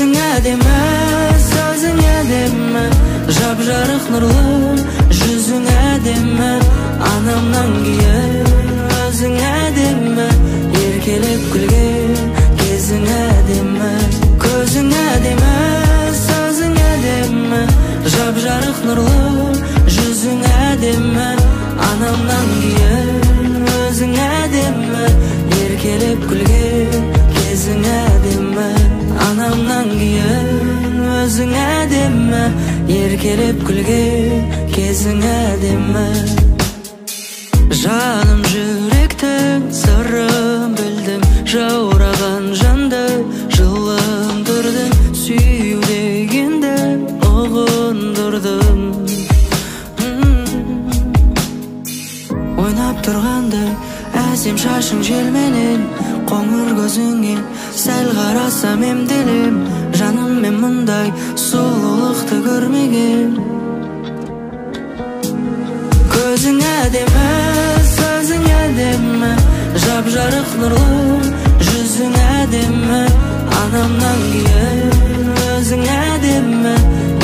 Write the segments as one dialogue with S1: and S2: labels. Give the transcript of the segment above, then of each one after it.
S1: Көзің әдемі, сөзің әдемі, жап-жарық нұрлы, жүзің әдемі, анамнан кейін өзің әдемі, еркелеп күлген кезің әдемі. Көзің әдемі, сөзің әдемі, жап-жарық нұрлы, жүзің әдемі, анамнан кейін өзің әдемі, еркелеп күлген кезің әдемі. Анамнан кейін өзің әдемі, еркелеп күлген кезің әдемі. Жаным жүректің сырын білдім, жаураған жанды жылындырдың, сүю дегенді ұғындырдың. Ойнап тұрғандай әсем шашың желменен, қоңыр көзіңе сәл қарасам емделем. Жаным мен мұндай сұлулықты көрмеген. Көзің әдемі, сөзің әдемі, жап-жарық нұрлы, жүзің әдемі, анамнан кейін өзің әдемі,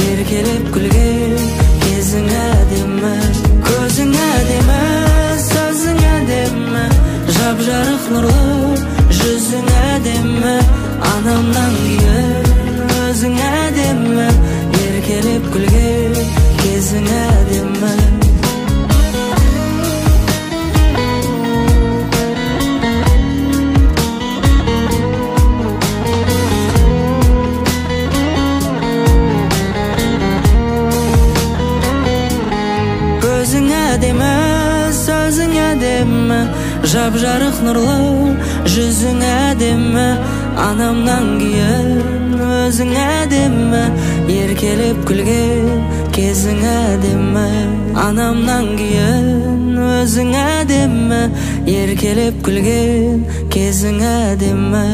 S1: еркелеп күлген кезің әдемі. Көзің әдемі, сөзің әдемі, жап-жарық нұрлы, жүзің әдемі, анамнан кейін өзің әдемі, еркелеп күлген кезің әдемі. Көзің әдемі, сөзің әдемі, жап-жарық нұрлы, жүзің әдемі, анамнан кейін өзің әдемі, еркелеп күлген кезің әдемі. Анамнан кейін өзің әдемі, еркелеп күлген кезің әдемі.